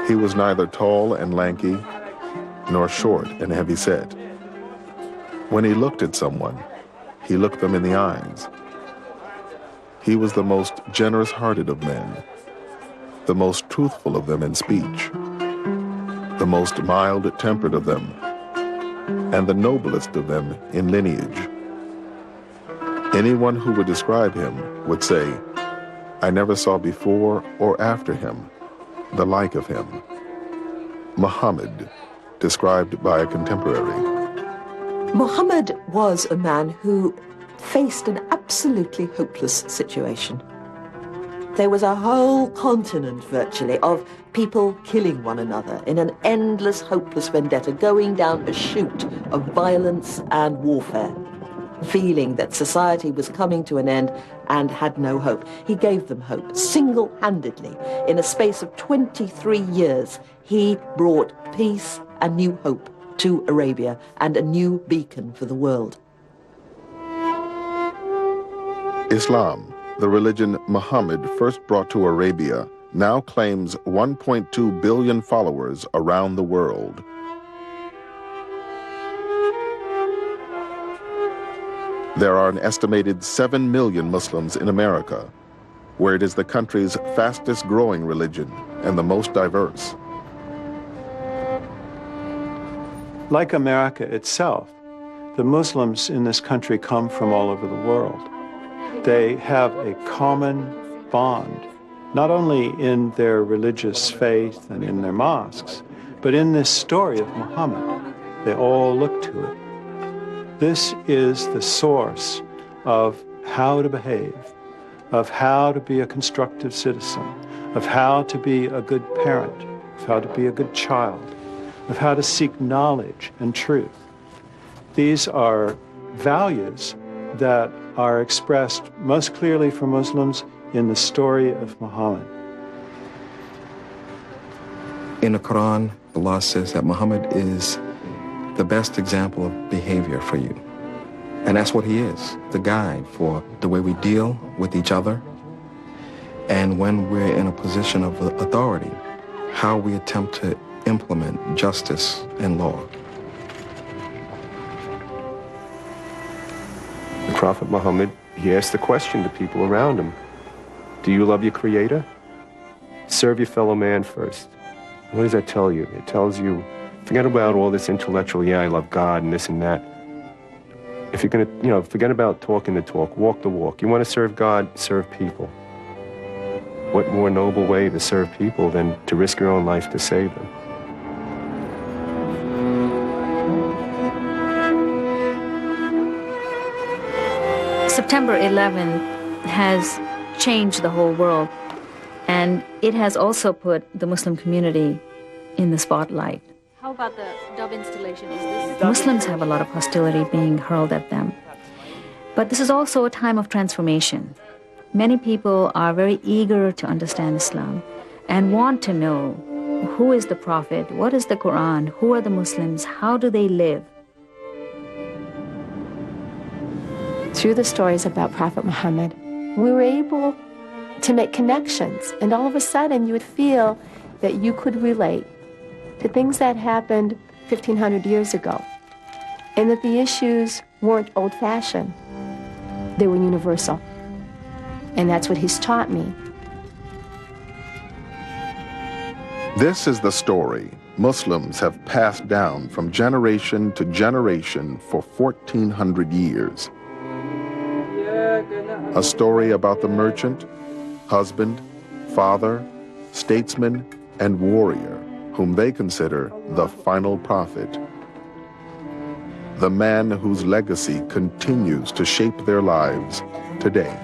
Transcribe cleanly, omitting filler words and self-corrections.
He was neither tall and lanky, nor short and heavy-set. When he looked at someone, he looked them in the eyes. He was the most generous-hearted of men, the most truthful of them in speech, the most mild-tempered of them, and the noblest of them in lineage. Anyone who would describe him would say, "I never saw before or after him the like of him." Muhammad, described by a contemporary. Muhammad was a man who faced an absolutely hopeless situation. There was a whole continent, virtually, of people killing one another in an endless, hopeless vendetta, going down a chute of violence and warfare, feeling that society was coming to an end and had no hope. He gave them hope, single-handedly. In a space of 23 years, he brought peace and new hope to Arabia and a new beacon for the world. Islam, the religion Muhammad first brought to Arabia, now claims 1.2 billion followers around the world. There are an estimated 7 million Muslims in America, where it is the country's fastest growing religion and the most diverse. Like America itself, the Muslims in this country come from all over the world. They have a common bond, not only in their religious faith and in their mosques, but in this story of Muhammad. They all look to it. This is the source of how to behave, of how to be a constructive citizen, of how to be a good parent, of how to be a good child, of how to seek knowledge and truth. These are values that are expressed most clearly for Muslims in the story of Muhammad. In the Quran, Allah says that Muhammad is the best example of behavior for you. And that's what he is, the guide for the way we deal with each other, and when we're in a position of authority, how we attempt to implement justice and law. The Prophet Muhammad, he asked the question to people around him, do you love your Creator? Serve your fellow man first. What does that tell you? It tells you, forget about all this intellectual, yeah, I love God and this and that. If you're gonna, forget about talking the talk, walk the walk. You want to serve God, serve people. What more noble way to serve people than to risk your own life to save them? September 11 has changed the whole world, and it has also put the Muslim community in the spotlight. How about the dove installation? Muslims have a lot of hostility being hurled at them. But this is also a time of transformation. Many people are very eager to understand Islam and want to know who is the Prophet, what is the Quran, who are the Muslims, how do they live? Through the stories about Prophet Muhammad, we were able to make connections, and all of a sudden you would feel that you could relate to things that happened 1,500 years ago, and that the issues weren't old-fashioned, they were universal. And that's what he's taught me. This is the story Muslims have passed down from generation to generation for 1,400 years. A story about the merchant, husband, father, statesman, and warrior whom they consider the final prophet. The man whose legacy continues to shape their lives today.